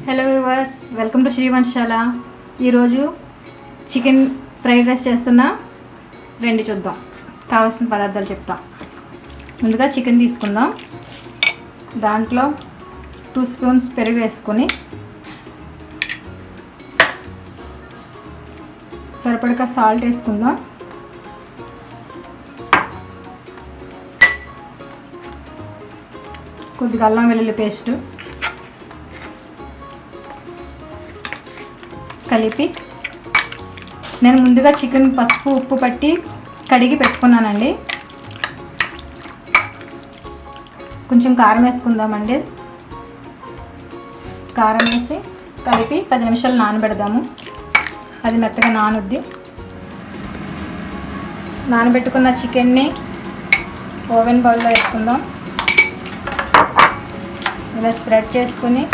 Hello viewers, welcome to Shri Vantasala. ఈరోజు chicken fried rice చేస్తున్నా. రెండు చూద్దాం. కావాల్సిన పదార్థాలు చెప్తాం. ముందుగా చికెన్ తీసుకుందాం. దాంట్లో 2 స్పూన్స్ పెరుగు వేసుకొని సరిపడగా సాల్ట్ వేసుకుందాం. కొద్దిగా అల్లం వెల్లుల్లి పేస్టు కలిపి, నేను ముందుగా చికెన్ పసుపు ఉప్పు పట్టి కడిగి పెట్టుకున్నానండి. కొంచెం కారం వేసుకుందామండి. కారం వేసి కలిపి 10 నిమిషాలు నానబెడదాము. అది మెత్తగా నానుద్ది. నానబెట్టుకున్న చికెన్ని ఓవెన్ బౌల్లో వేసుకుందాం. ఇలా స్ప్రెడ్ చేసుకుని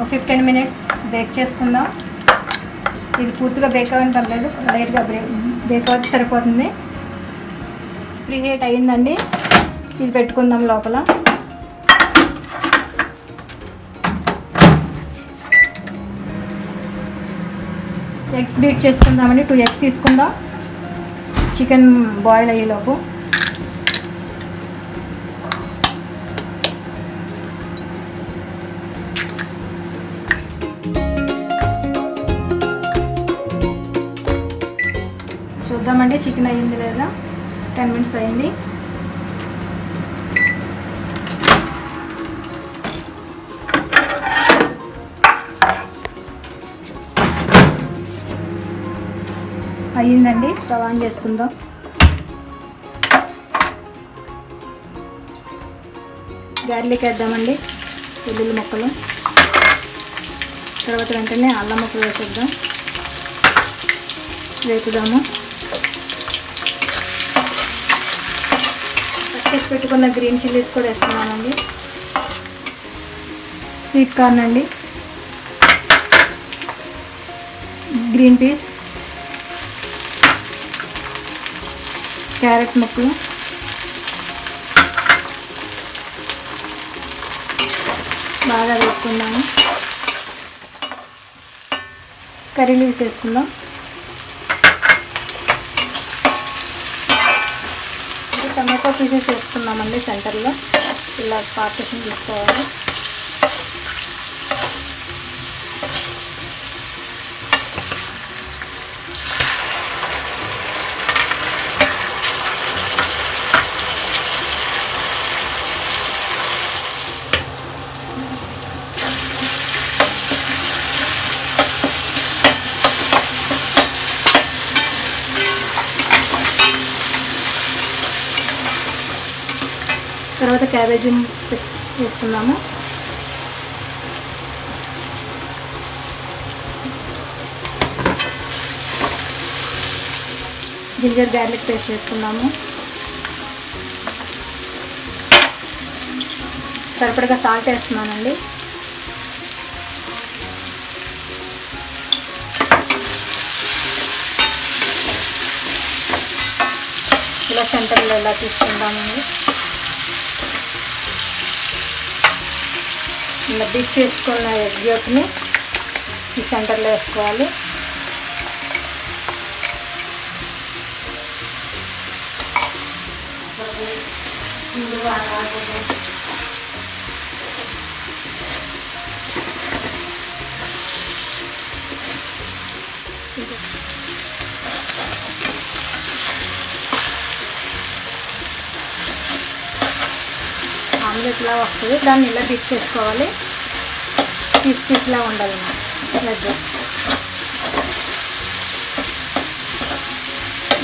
ఒక 15 మినిట్స్ బేక్ చేసుకుందాం. ఇది పూర్తిగా బేక్ అవ్వని పర్లేదు, లైట్గా బేక్ అవుతే సరిపోతుంది. ప్రీ హీట్ అయ్యిందండి. ఇది పెట్టుకుందాం లోపల. ఎగ్స్ బీట్ చేసుకుందామండి. 2 ఎగ్స్ తీసుకుందాం చికెన్ బాయిల్ అయ్యేలోపు. చూద్దామండి చికెన్ అయ్యింది లేదా. 10 మినిట్స్ అయింది. అయ్యిందండి. స్టవ్ ఆన్ చేసుకుందాం. గార్లిక్ వేద్దామండి, వెల్లుల్లి ముక్కలు. తర్వాత వెంటనే అల్లం ముక్కలు వేసేద్దాం. వేపుదాము. చేసి పెట్టుకున్న గ్రీన్ చిల్లీస్ కూడా వేస్తున్నామండి. స్వీట్ కార్న్ అండి, గ్రీన్ పీస్, క్యారెట్ ముక్కలు, బాగా వేసుకుందాము. కర్రీ లీవ్స్ వేసుకుందాం. టమాటో పీసెస్ వేసుకున్నామండి. సెంటర్లో ఇలా పార్టిషన్ తీసుకోవాలి. తర్వాత క్యాబేజీ వేసుకున్నాము. జింజర్ గార్లిక్ పేస్ట్ వేసుకున్నాము. సరిపడగా సాల్ట్ వేస్తున్నానండి. ఇలా సెంటర్లో ఇలా తీసుకుందామండి. ఇలా బీట్ చేసుకున్న ఎగ్ యోక్ని ఈ సెంటర్లో వేసుకోవాలి. ఆమ్లెట్లా వస్తుంది, దాన్ని ఇలా బీట్ చేసుకోవాలి. పీస్లా ఉండాలి.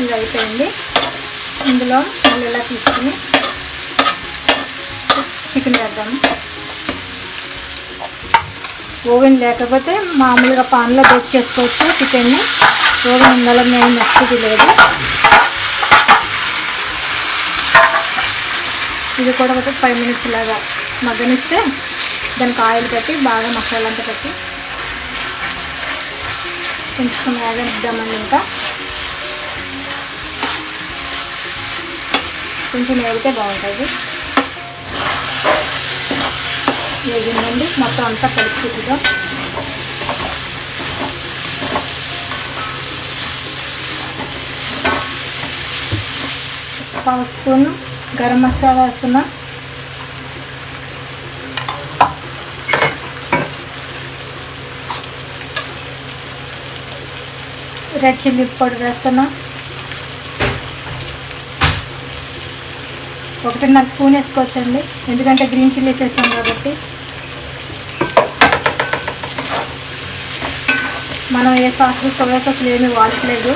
ఇది అయిపోయింది. ఇందులో మళ్ళీ ఇలా తీసుకుని చికెన్ వేద్దాము. ఓవెన్ లేకపోతే మామూలుగా పాన్లో బేక్ చేసుకోవచ్చు చికెన్ని. ఓవెన్ ఉండాలని ఏం నచ్చది లేదు. ఇది కూడా ఒక 5 మినిట్స్ లాగా మగ్గనిస్తే దానికి ఆయిల్ పెట్టి బాగా మసాలా అంతా పెట్టి కొంచెం వేగనిద్దామండి. ఇంకా కొంచెం వేగితే బాగుంటుంది. వేగిందండి, మొత్తం అంతా కలుపుతుందిగా. పావు స్పూన్ గరం మసాలా వేస్తున్నా. రెడ్ చిల్లీ పౌడర్ వేస్తున్నా. 1.5 స్పూన్ వేసుకోవచ్చండి, ఎందుకంటే గ్రీన్ చిల్లీస్ వేసాం కాబట్టి. మనం ఏ సాసులు సోయా సాసులు ఏమీ వాడట్లేదు,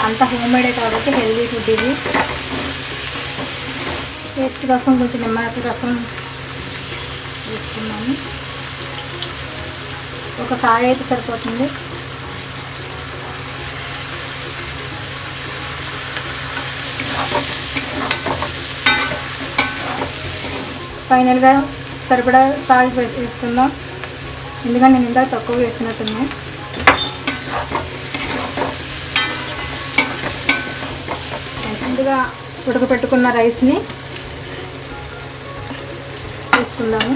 అంత హోమ్మేడే కాబట్టి హెల్దీ ఫుడ్ ఇది. టేస్ట్ కోసం కొంచెం నిమ్మరసం రసం వేసుకున్నాము. ఒక కాయ అయితే సరిపోతుంది. ఫైనల్గా సరిపడా సాల్ట్ వేసుకుందాం, ఎందుకంటే నేను ఇందాక తక్కువ వేసినట్టున్నాను. ముందుగా ఉడకపెట్టుకున్న రైస్ని వేసుకుందాము.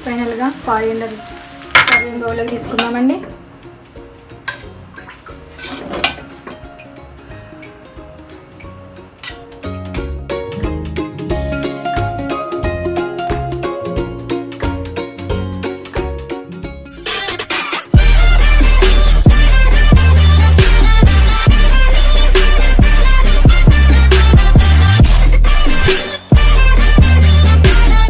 ఫైనల్గా కర్రీ బౌల్లోకి తీసుకుందామండి.